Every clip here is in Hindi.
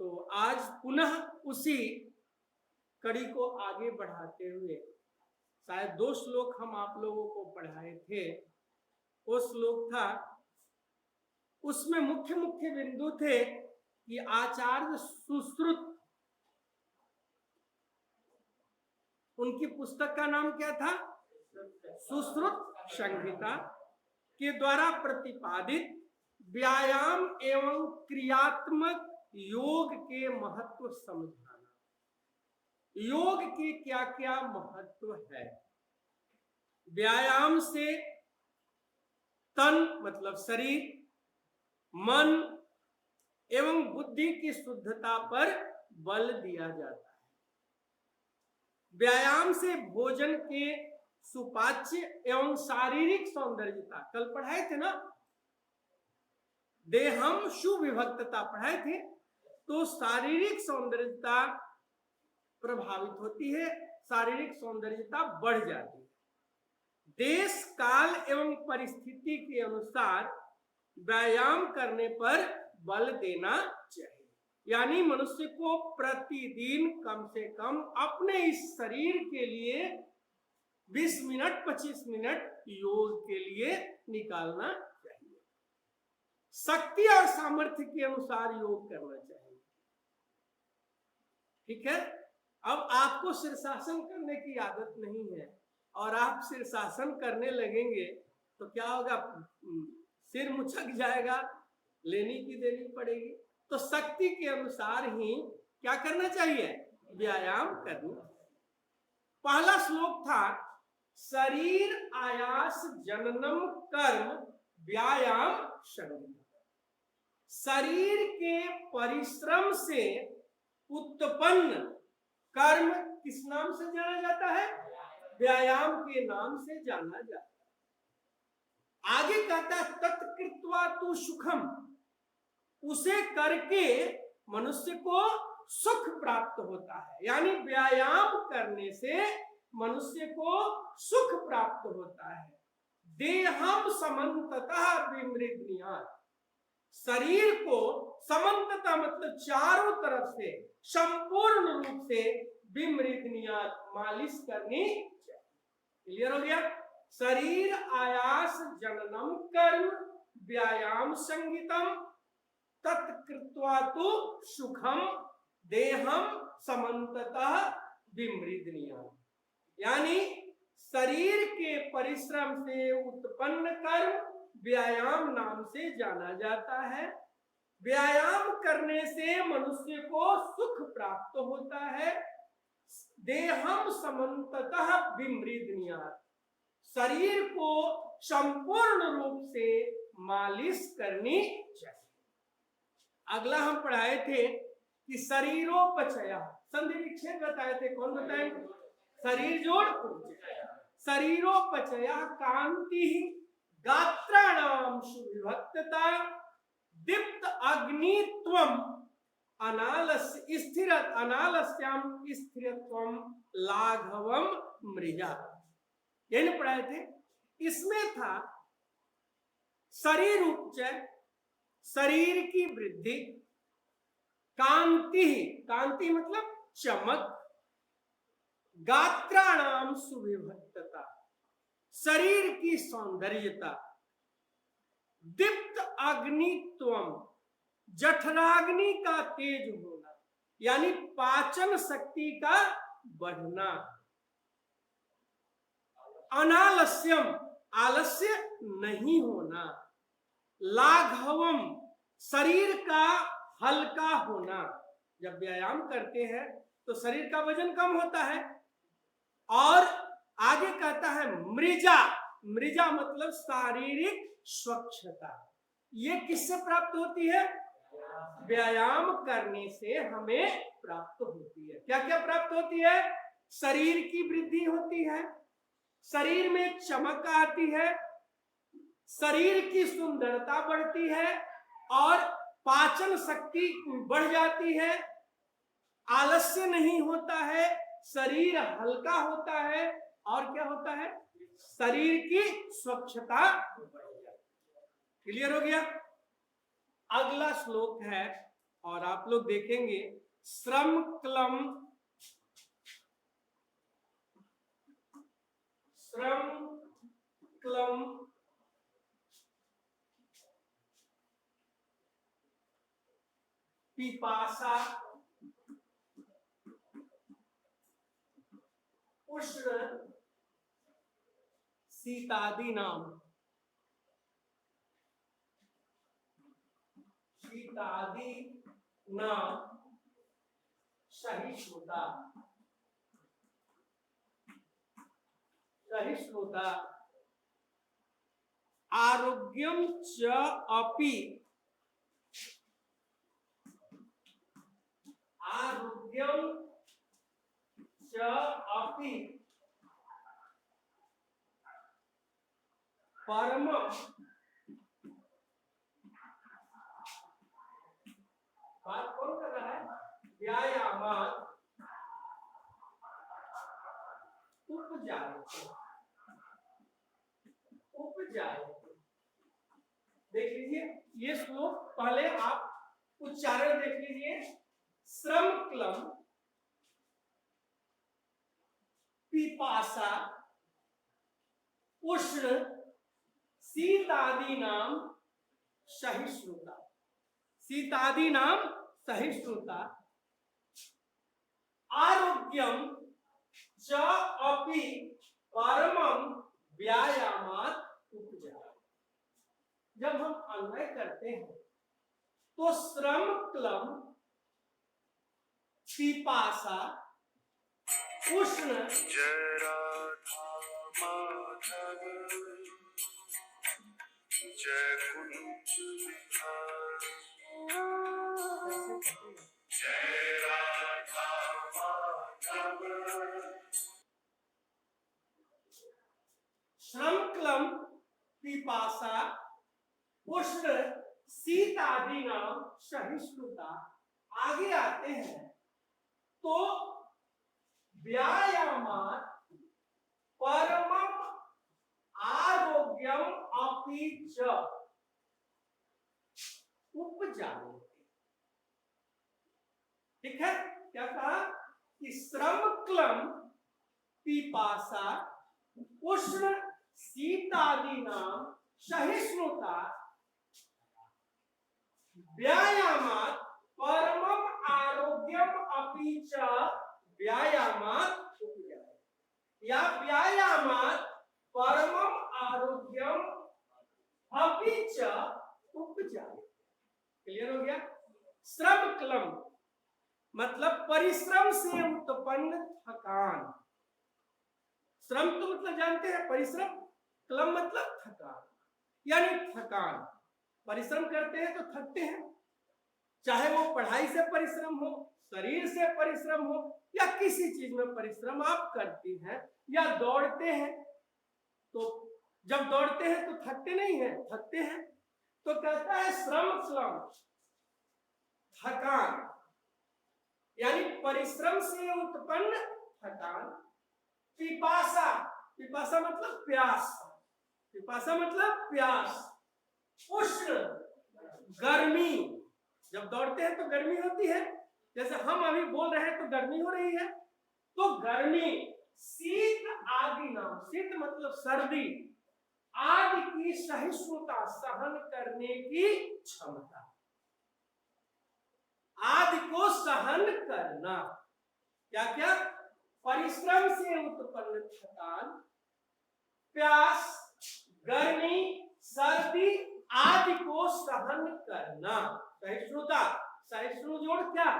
तो आज पुनः उसी कड़ी को आगे बढ़ाते हुए शायद 2 श्लोक हम आप लोगों को पढ़ाए थे। वो श्लोक था, उसमें मुख्य मुख्य बिंदु थे कि आचार्य सुश्रुत, उनकी पुस्तक का नाम क्या था? सुश्रुत संहिता के द्वारा प्रतिपादित व्यायाम एवं क्रियात्मक योग के महत्व समझाना। योग के क्या क्या महत्व है। व्यायाम से तन मतलब शरीर, मन एवं बुद्धि की शुद्धता पर बल दिया जाता है। व्यायाम से भोजन के सुपाच्य एवं शारीरिक सौंदर्यता, कल पढ़ाए थे ना, देहम सुविभक्तता पढ़ाए थे। तो शारीरिक सौंदर्यता प्रभावित होती है, शारीरिक सौंदर्यता बढ़ जाती है। देश काल एवं परिस्थिति के अनुसार व्यायाम करने पर बल देना चाहिए। यानी मनुष्य को प्रतिदिन कम से कम अपने इस शरीर के लिए 20 मिनट 25 मिनट योग के लिए निकालना चाहिए। शक्ति और सामर्थ्य के अनुसार योग करना चाहिए। ठीक है। अब आपको शीर्षासन करने की आदत नहीं है और आप शीर्षासन करने लगेंगे तो क्या होगा? सिर मुचक जाएगा, लेनी की देनी पड़ेगी। तो शक्ति के अनुसार ही क्या करना चाहिए? व्यायाम करना। पहला श्लोक था, शरीर आयास जननम कर्म व्यायाम संगम। शरीर के परिश्रम से उत्पन्न कर्म किस नाम से जाना जाता है? व्यायाम के नाम से जाना जाता है। आगे कहता है, तत्कृत्वा तु सुखम, उसे करके मनुष्य को सुख प्राप्त होता है। यानी व्यायाम करने से मनुष्य को सुख प्राप्त होता है। देहम समन्ततः विमृग्नियात्, शरीर को समन्ततः मतलब चारों तरफ से संपूर्ण रूप से विमृग्नियात् मालिश करनी चाहिए। क्लियर हो गया? शरीर आयास जननम कर्म व्यायाम संगीतम तत्कृत्वा तु सुखम देहम समन्ततः विमृग्नियात्। यानी शरीर के परिश्रम से उत्पन्न कर्म व्यायाम नाम से जाना जाता है। व्यायाम करने से मनुष्य को सुख प्राप्त होता है। देहम समन्ततः विमृग्नियात्, शरीर को संपूर्ण रूप से मालिश करनी चाहिए। अगला हम पढ़ाए थे कि शरीरोपचय, संधि विच्छेद बताए थे। कौन बताएंगे? शरीर जोड़ शरीरोपचय कांति गात्राणाम सुविभक्तता दीप्त अग्नित्वम अनालस्य स्थिर अनालस्याम स्थिरत्वम लाघवम मृजा। यही पढ़ाए थे। इसमें था शरीर उपचय, शरीर की वृद्धि, कांति, कांति मतलब चमक, गात्राणाम सुविभक्तता, शरीर की सौंदर्यता, दीप्त अग्नित्वम, जठराग्नि का तेज होना, यानी पाचन शक्ति का बढ़ना, अनालस्यम, आलस्य नहीं होना, लाघवम, शरीर का हल्का होना। जब व्यायाम करते हैं तो शरीर का वजन कम होता है। और आगे कहता है मृजा, मृजा मतलब शारीरिक स्वच्छता। ये किससे प्राप्त होती है? व्यायाम करने से हमें प्राप्त होती है। क्या क्या प्राप्त होती है? शरीर की वृद्धि होती है, शरीर में चमक आती है, शरीर की सुंदरता बढ़ती है और पाचन शक्ति बढ़ जाती है, आलस्य नहीं होता है, शरीर हल्का होता है और क्या होता है? शरीर की स्वच्छता बढ़ जाती है। क्लियर हो गया? अगला श्लोक है और आप लोग देखेंगे श्रम क्लम, श्रम क्लम पिपासा उष्ण शीतादि नाम, शीतादि नाम सहिष्णुता, सहिष्णुता आरोग्यम च अपि, आरोग्यम च अपि परमम, बात कौन कर रहा है? व्यायामात् उपजायते, उपजायते। देख लीजिए ये श्लोक, पहले आप उच्चारण देख लीजिए। श्रम क्लम पिपासा उष्ण शीतादि नाम सहिष्णुता, शीतादि नाम सहिष्णुता आरोग्यम च अपि परमम व्यायामात् उपजायते। जब हम अन्वय करते हैं तो श्रम क्लम पिपासा उष्ण जय राधा माधव जय कुंज बिहारी, जय राधा माधव। श्रम क्लम पिपासा उष्ण शीतादि नाम सहिष्णुता आगे आते हैं तो व्यायामात् परमम आरोग्यम अपि च उपजायते। ठीक है, क्या कहा कि श्रम क्लम पिपासा उष्ण शीतादि नाम सहिष्णुता व्यायामात् परमम आरोग्यम अपि च व्यायामात् उपजायते, या व्यायामात् परमम आरोग्यम अपि च उपजायते। क्लियर हो गया? श्रम क्लम मतलब परिश्रम से उत्पन्न थकान। श्रम तो मतलब जानते हैं परिश्रम, क्लम मतलब थकान, यानी थकान। परिश्रम करते हैं तो थकते हैं, चाहे वो पढ़ाई से परिश्रम हो, शरीर से परिश्रम हो, या किसी चीज में परिश्रम आप करती हैं या दौड़ते हैं। तो जब दौड़ते हैं तो थकते नहीं हैं, थकते हैं। तो कहता है श्रम क्लम थकान, यानी परिश्रम से उत्पन्न थकान। पिपासा, पिपासा मतलब प्यास, पिपासा मतलब प्यास। उष्ण गर्मी, जब दौड़ते हैं तो गर्मी होती है, जैसे हम अभी बोल रहे हैं तो गर्मी हो रही है, तो गर्मी। शीत आदि नाम, शीत मतलब सर्दी, आदि की सहिष्णुता सहन करने की क्षमता, आदि को सहन करना। क्या क्या? परिश्रम से उत्पन्न थकान, प्यास, गर्मी, सर्दी आदि को सहन करना। सहिष्णुता, सहिष्णु जोड़ क्या?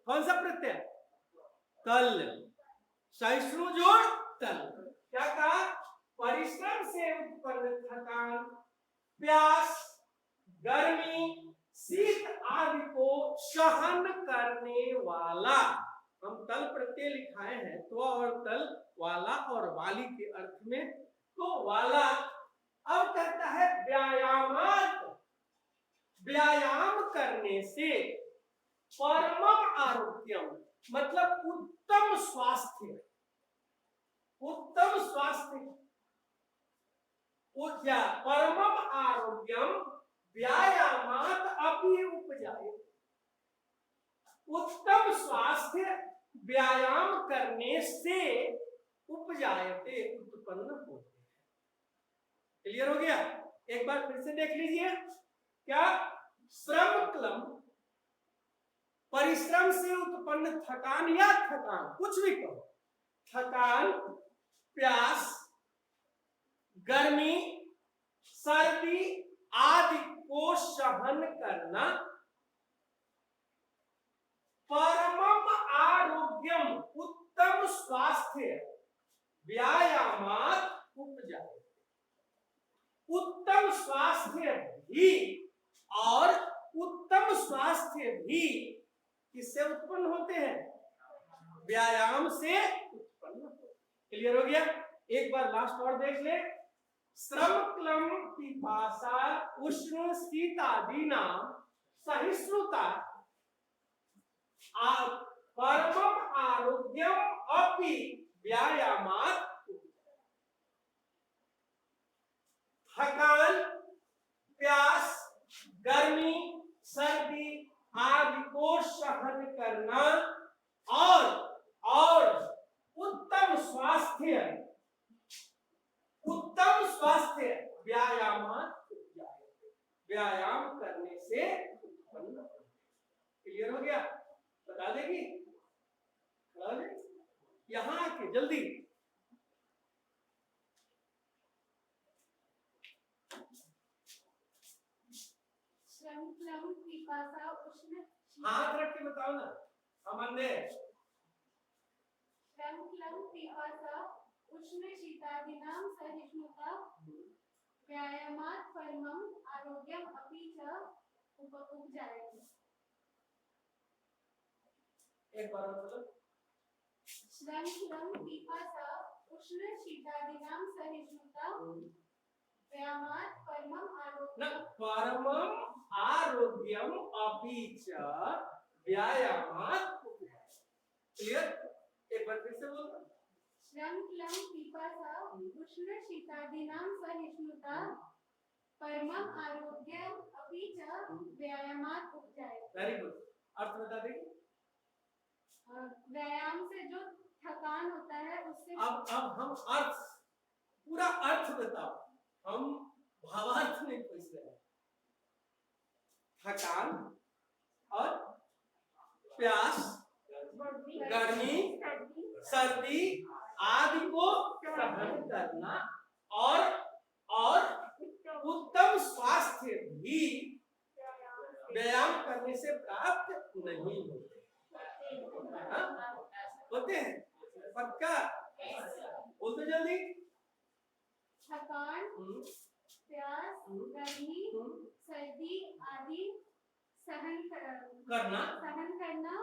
कौन सा प्रत्यय? तल। सहिष्णु जोड़ तल। क्या कहा? परिश्रम से उत्पन्न थकान, प्यास, गर्मी, शीत आदि को सहन करने वाला। हम तल प्रत्यय लिखाए हैं तो, और तल वाला और वाली के अर्थ में तो वाला। अब कहता है व्यायामात्, व्यायाम करने से परमम आरोग्यम मतलब उत्तम स्वास्थ्य, उत्तम स्वास्थ्य। क्या? परमम आरोग्यम व्यायामात अपि उपजायते। उत्तम स्वास्थ्य व्यायाम करने से उपजायते, उत्पन्न होते हैं। क्लियर हो गया? एक बार फिर से देख लीजिए। क्या? श्रम क्लम, परिश्रम से उत्पन्न थकान या थकान, कुछ भी कहो, थकान, प्यास, गर्मी, सर्दी आदि को सहन करना, परमम आरोग्यम, उत्तम स्वास्थ्य व्यायामात उपजायते। उत्तम स्वास्थ्य भी और उत्तम स्वास्थ्य भी किससे उत्पन्न होते हैं? व्यायाम से उत्पन्न होते हैं। क्लियर हो गया? एक बार लास्ट और देख ले। श्रम क्लम पिपासा उष्ण शीतादि नाम सहिष्णुता परमम आरोग्यम अपि व्यायामात। थकान, प्यास, गर्मी, सर्दी आदि को सहन करना और उत्तम स्वास्थ्य व्यायाम करने से उत्पन्न होता है। क्लियर हो गया? बता देगी? यहां आके जल्दी। हाथ रख के बताओ ना। हम अंधे हैं। उष्ण शीतादीनां सहिष्णुता व्यायामात् परमं आरोग्यम अपि च उपजायते। एक बार बोलो। श्रम पिपासा उष्ण शीतादीनां सहिष्णुता व्यायामात् परमं आरोग्यम, परमम आरोग्यम अपि च व्यायामात् उपजायते। क्लियर? एक बार फिर से बोलो। श्रम पिपासा उष्ण शीतादीनां सहिष्णुता परमं आरोग्यम अपि च व्यायामात् उपजायते। Very good. अर्थ बता देंगे? व्यायाम से जो थकान होता है उससे। अब हम अर्थ, पूरा अर्थ बताओ, हम भावार्थ नहीं पूछ रहे हैं। थकान और प्यास, गर्मी, सर्दी आदि को सहन करना और उत्तम स्वास्थ्य भी व्यायाम करने से प्राप्त नहीं होते। होते हैं? पक्का? बोल दो जल्दी। थकान, प्यास, गर्मी, सर्दी आदि सहन करना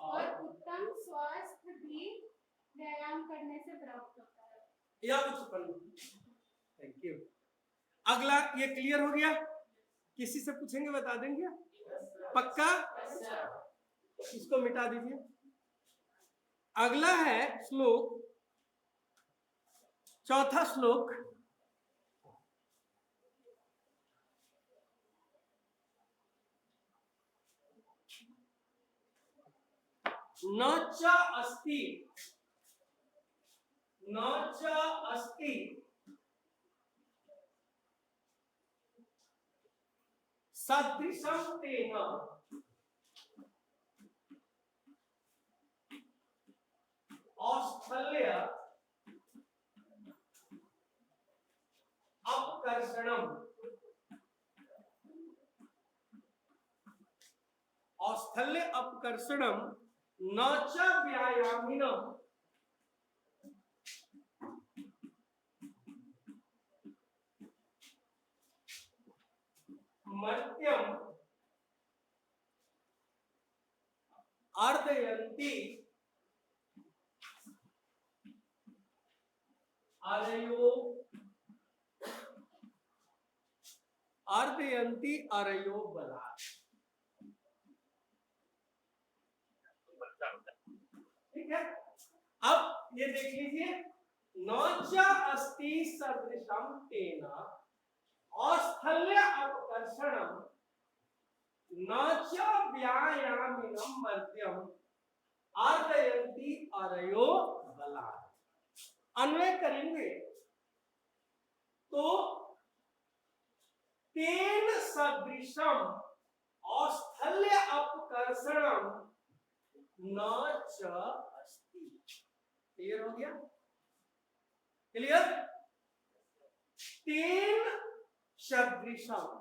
और उत्तम स्वास्थ्य भी व्यायाम करने से प्राप्त होता है। या उत्पन्न। Thank you. अगला, ये क्लियर हो गया? किसी से पूछेंगे बता देंगे? पक्का? इसको मिटा दीजिए। अगला है श्लोक, चौथा श्लोक। न च अस्ति सदृशं तेन औस्थल्य अपकर्षणम। औस्थल्य अपकर्षणम न च व्यायामिनः मर्त्यम अर्धयन्ति अरयो बलात्। ठीक है? अब ये देख लीजिए। न च अस्ति सदृशं तेन औस्थल्य अपकर्षणम अपकर्षणम न च व्यायामिनम मर्त्यम आर्दयन्ति अरयो बलात्। अन्वय करेंगे तो तेन सदृशम औस्थल्य अपकर्षणम न च अस्ति। क्लियर हो गया? क्लियर? तेन सदृशम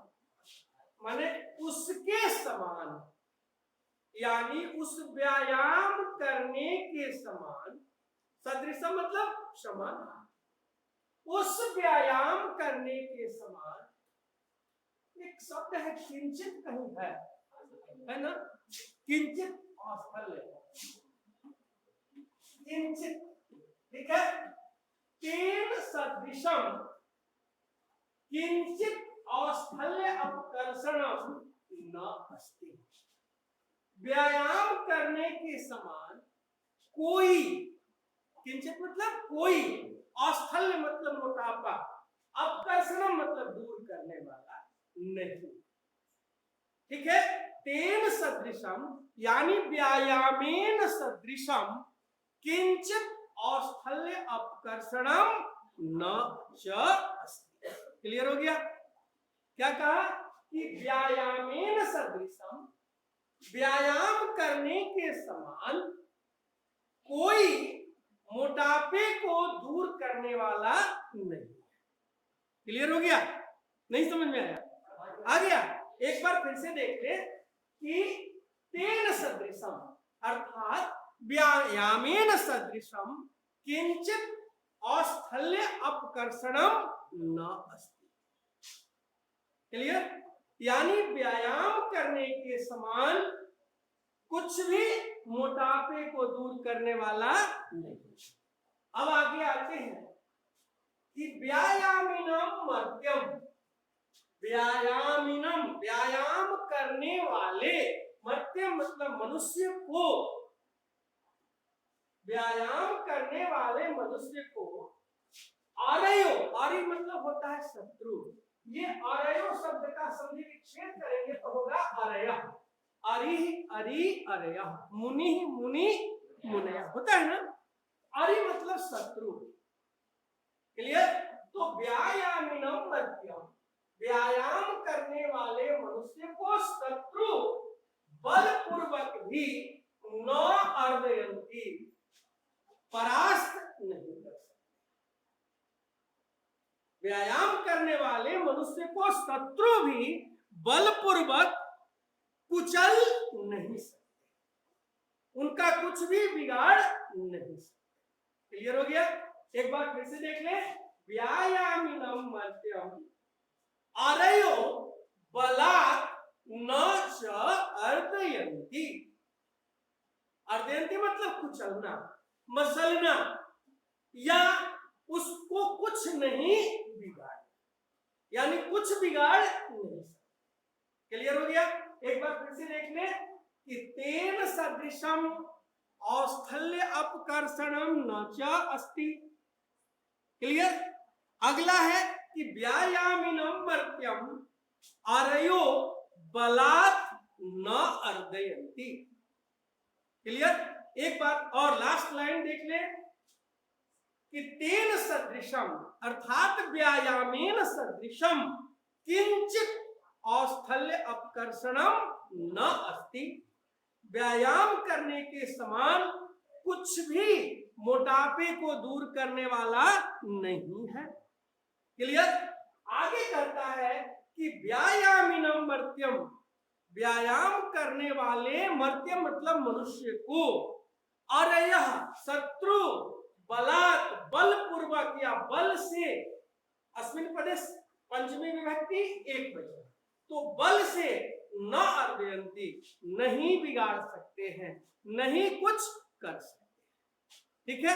माने उसके समान, यानी उस व्यायाम करने के समान। सदृशम मतलब समान, उस व्यायाम करने के समान। एक शब्द है किंचित, कहीं है ना, किंचित औस्थल्य, किंचित, ठीक है। तेन सदृशम किंचित औस्थल्य अपकर्षणम न अस्ति। व्यायाम करने के समान कोई, किंचित मतलब कोई, औस्थल्य मतलब मोटापा, अपकर्षणम मतलब दूर करने वाला नहीं। ठीक है। तेन सदृशम यानी व्यायामेन सदृशम किंचित औस्थल्य अपकर्षणम न च अस्ति। क्लियर हो गया? क्या कहा कि व्यायामेन सदृशम, व्यायाम करने के समान कोई मोटापे को दूर करने वाला नहीं। क्लियर हो गया? नहीं समझ में आया? आ गया? एक बार फिर से देख ले कि तेन सदृशम अर्थात व्यायामेन सदृशम किंचित औस्थल्य अपकर्षणम न अस्ति। क्लियर? यानी व्यायाम करने के समान कुछ भी मोटापे को दूर करने वाला नहीं। अब आगे आते हैं कि व्यायामिनम मध्यम, व्यायामिनम व्यायाम करने वाले, मध्यम मतलब मनुष्य को, व्यायाम करने वाले मनुष्य को आरयो, आर्य मतलब होता है शत्रु, ये आरयो शब्द का संधि विच्छेद करेंगे तो होगा अरय। अरि अरि अरय, मुनि मुनि मुनय होता है ना। अरि मतलब शत्रु। क्लियर? तो व्यायामिनम मध्यम, व्यायाम करने वाले मनुष्य को शत्रु बलपूर्वक भी न अर्दयन्ति, परास्त नहीं कर सकते। व्यायाम करने वाले मनुष्य को शत्रु भी बलपूर्वक कुचल नहीं सकते, उनका कुछ भी बिगाड़ नहीं सकते। क्लियर हो गया? एक बार फिर से देख ले। व्यायामिनम मध्यम आरयो बलात् न च अर्दयन्ति। अर्दयन्ति मतलब कुचलना, मसलना, या उसको कुछ नहीं बिगाड़, यानी कुछ बिगाड़ नहीं। क्लियर हो गया? एक बार फिर से देख ले कि तेन सदृशम औस्थल्य अपकर्षणम न च अस्ति। क्लियर? अगला है कि व्यायामिनम मर्त्यम आरयो बलात् न अर्दयन्ति। क्लियर? एक बार और लास्ट लाइन देख ले कि तेन सदृशम अर्थात व्यायामेन सदृशम किंचित औस्थल्य अपकर्षणम न अस्ति। व्यायाम करने के समान कुछ भी मोटापे को दूर करने वाला नहीं है। क्लियर? आगे कहता है कि व्यायामिनम मर्त्यम, व्यायाम करने वाले, मर्त्यम मतलब मनुष्य को, अरय शत्रु बलात् बलपूर्वक या बल से, अस्मिन् पदे पंचमी विभक्ति एक वचन, तो बल से न अर्दयन्ति नहीं बिगाड़ सकते हैं, नहीं कुछ कर सकते। ठीक है?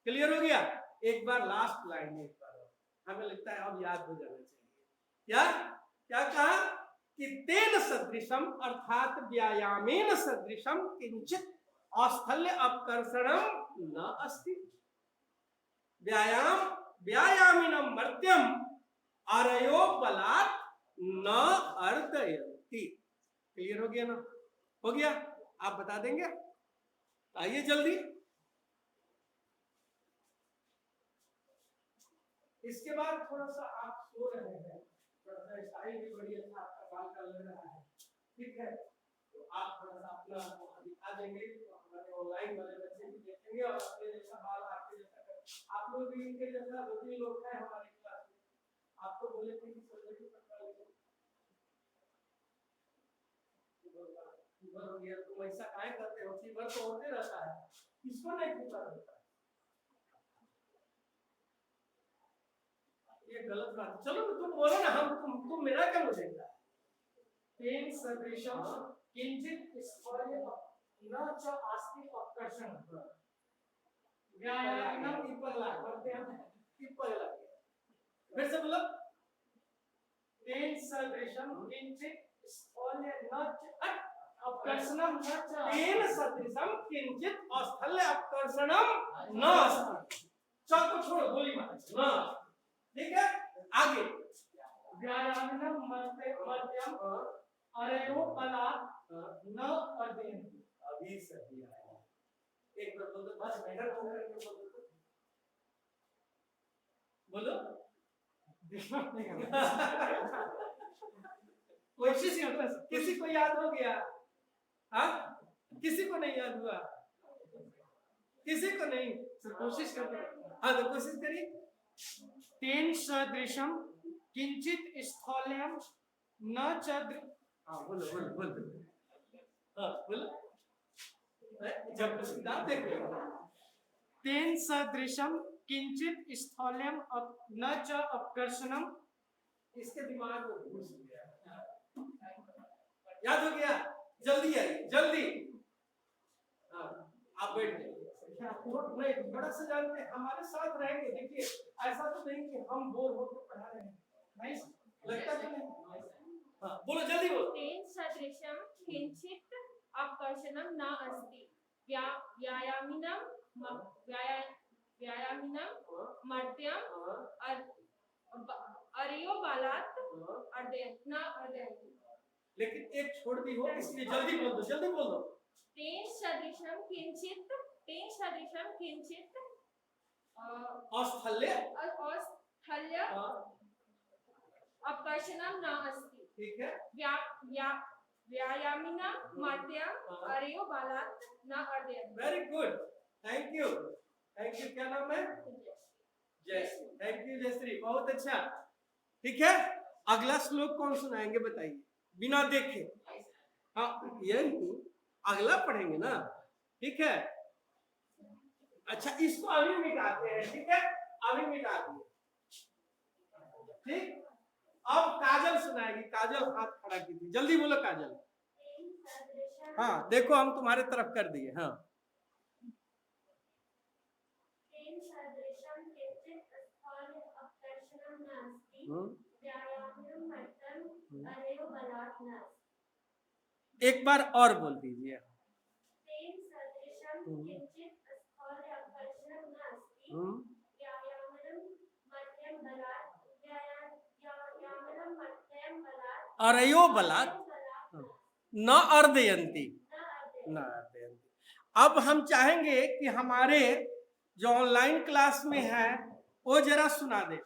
क्लियर हो गया? एक बार लास्ट लाइन एक बार हमें लगता है अब याद हो जाना चाहिए। क्या क्या कहा कि तेन सदृशम अर्थात व्यायामेन सदृशम किंचित औस्थल्य अपकर्षणम न अस्ति। व्यायाम व्यायामिनम मर्त्यम आरयो बलात् न अर्दयन्ति। क्लियर हो गया ना? हो गया? आप बता देंगे? आइए जल्दी। इसके बाद थोड़ा सा आप सो रहे हैं, थोड़ा सा स्टाइल भी बड़ी अच्छा आपका बाल का लग रहा है, ठीक है? तो आप थोड़ा सा अपना दिखा देंगे तो हमारे ऑनलाइन वाले बच्चे भी देखेंगे और अपने जैसा बाल आपके जैसा, आप लोग भी इनके जैसा 2-3 लोग हैं हमारे क्लास में, आपको बोले थे कि सर्जरी करवा लीजिए, फीवर हो गया तो ऐसा काहे करते हो? फीवर तो होते रहता है, किसको नहीं फीवर होता है? ये गलत बात है। चलो तुम बोलो ना, हम तुम मेरा क्या मुझेगा? तेन सदृशम किंचित स्फर्य न च अस्ति अपकर्षण व्यायामम विपला करते हैं विपला। फिर से बोलो, तेन सदृशम किंचित स्फर्य न च अपकर्षणम न च, तेन सदृशम किंचित स्थल्य अपकर्षणम न अस्ति। चल तो छोड़ो, गोली मार ना, ठीक है? आगे व्यायामम मध्यम अरयो बलात् न अर्दयन्ति। अभी सही आया, एक बार बोलो, बस बेटर हो करके बोलो, कोशिश करना। किसी को याद हो गया? हाँ, किसी को नहीं याद हुआ? किसी को नहीं? कोशिश करते। हाँ तो कोशिश करिए। तेन सदृशम किंचित स्थौल्यम न च, हाँ बोलो बोलो बोलो, हाँ बोलो, जब किताब देख रहे हो। तेन सदृशम किंचित स्थौल्यम न च अपकर्षणम, इसके दिमाग में घुस गया, याद हो गया? जल्दी आइए जल्दी। हाँ आप बैठ जाइए, नहीं बड़ा से जानते हमारे साथ रहेंगे। देखिए ऐसा तो नहीं कि हम बोर होकर पढ़ा रहे हैं, नहीं लगता तो नहीं। हाँ बोलो जल्दी बोलो। तेन सदृशम किंचित अपकर्षणम न अस्ति व्यायामिनम मध्यम अरयो बलात् न अर्दयन्ति। लेकिन एक छोड़ दी हो, इसलिए जल्दी बोल दो, जल्दी बोल दो। तेन सदृशम किंचित स्थल्य अपकर्षणम न अस्ति, ठीक है? व्यायामिनम मध्यम अरयो बलात् न अर्दयन्ति। Very good, thank you, thank you. क्या नाम है? जयश्री। थैंक यू जयश्री, बहुत अच्छा। ठीक है, अगला श्लोक कौन सुनाएंगे बताइए, बिना देखे? हाँ यही अगला पढ़ेंगे ना, ठीक है? अच्छा इसको अभी मिटाते हैं, ठीक है? अभी मिटा दिए, ठीक? अब काजल सुनाएगी। काजल हाथ खड़ा की थी, जल्दी बोलो काजल। हाँ देखो हम तुम्हारे तरफ कर दिए। हाँ एक बार और बोल दीजिए। अरयो बलात् न अर्दयन्ति, न अर्दयन्ति। अब हम चाहेंगे कि हमारे जो ऑनलाइन क्लास में है वो जरा सुना दे,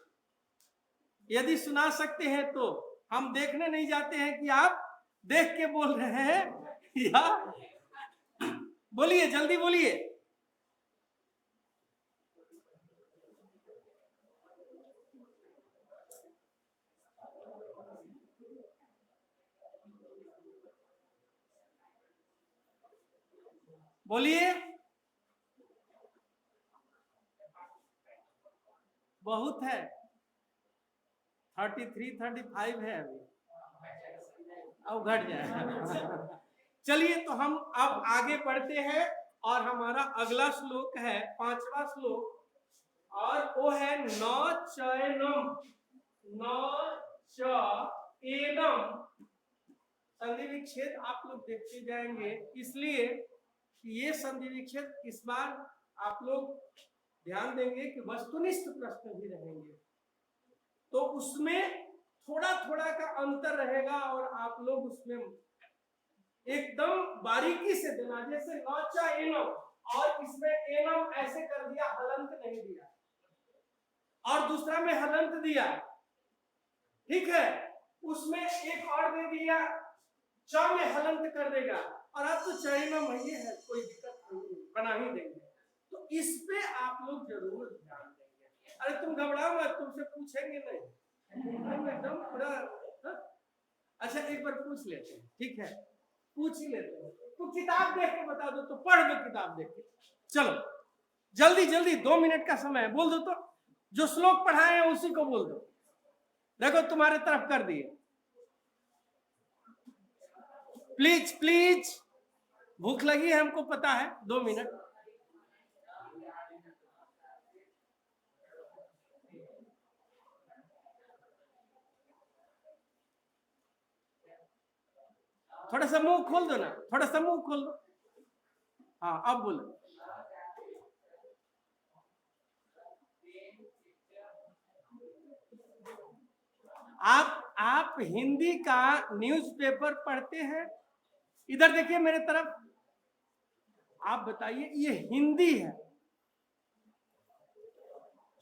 यदि सुना सकते हैं तो। हम देखने नहीं जाते हैं कि आप देख के बोल रहे हैं या बोलिए, जल्दी बोलिए। बोलिए, बहुत है, 33-35 है अभी, अब घट जाए। चलिए तो हम अब आगे बढ़ते हैं और हमारा अगला श्लोक है 5वां श्लोक, और वो है न चैनम न चैनम। संधि विच्छेद आप लोग देखते जाएंगे, इसलिए ये संधि विच्छेद इस बार आप लोग ध्यान देंगे कि वस्तुनिष्ठ प्रश्न भी रहेंगे, तो उसमें थोड़ा थोड़ा का अंतर रहेगा और आप लोग उसमें एकदम बारीकी से देना, जैसे नौचा एनम और इसमें एनम ऐसे कर दिया, हलंत नहीं दिया, और दूसरा में हलंत दिया, ठीक है, उसमें एक और दे दिया, च में हलंत कर देगा, और अब तो चाइनम ये है, कोई दिक्कत नहीं, बना ही देंगे। तो इस पे आप लोग जरूर ध्यान देंगे। अरे तुम घबराओ मत, तुमसे पूछेंगे नहीं, एकदम पूरा। अच्छा एक बार पूछ लेते हैं, ठीक है, पूछ ही लेते हैं। तो किताब देख के बता दो, तो पढ़ दो किताब देख के। चलो जल्दी जल्दी, 2 मिनट का समय है, बोल दो तो, जो श्लोक पढ़ाए हैं उसी को बोल दो। देखो तुम्हारे तरफ कर दिए, प्लीज प्लीज, भूख लगी है हमको पता है, 2 मिनट। थोड़ा सा मुंह खोल दो ना, थोड़ा सा मुंह खोल दो। हाँ अब बोलो। आप हिंदी का न्यूज़पेपर पढ़ते हैं? इधर देखिए मेरे तरफ, आप बताइए, ये हिंदी है,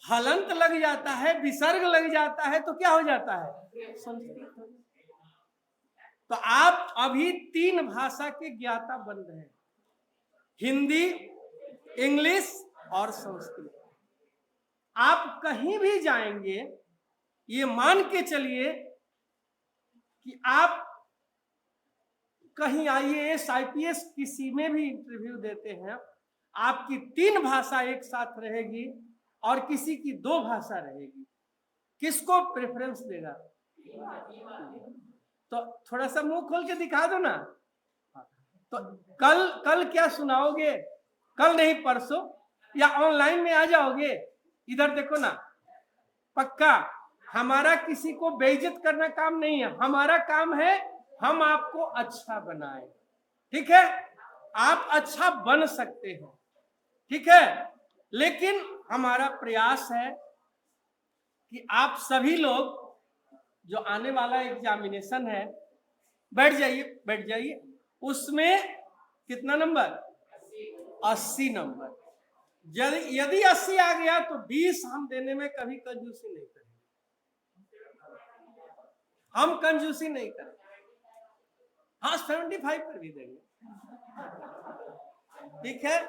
हलंत लग जाता है, विसर्ग लग जाता है, तो क्या हो जाता है? संस्कृत। तो आप अभी 3 भाषा के ज्ञाता बन रहे हैं, हिंदी, इंग्लिश और संस्कृत। आप कहीं भी जाएंगे, ये मान के चलिए कि आप कहीं IAS IPS किसी में भी इंटरव्यू देते हैं, आपकी 3 भाषा एक साथ रहेगी और किसी की 2 भाषा रहेगी, किसको प्रेफरेंस देगा? तो थोड़ा सा मुंह खोल के दिखा दो ना। तो कल क्या सुनाओगे? कल नहीं परसों, या ऑनलाइन में आ जाओगे? इधर देखो ना, पक्का हमारा किसी को बेइज्जत करना काम नहीं है, हमारा काम है हम आपको अच्छा बनाए, ठीक है? आप अच्छा बन सकते हैं, ठीक है, लेकिन हमारा प्रयास है कि आप सभी लोग, जो आने वाला एग्जामिनेशन है, बैठ जाइए, उसमें कितना नंबर? 80 नंबर। यदि 80 आ गया तो 20 हम देने में कभी कंजूसी नहीं करेंगे, हम कंजूसी नहीं करेंगे। हाँ 75 पर भी देंगे, ठीक है।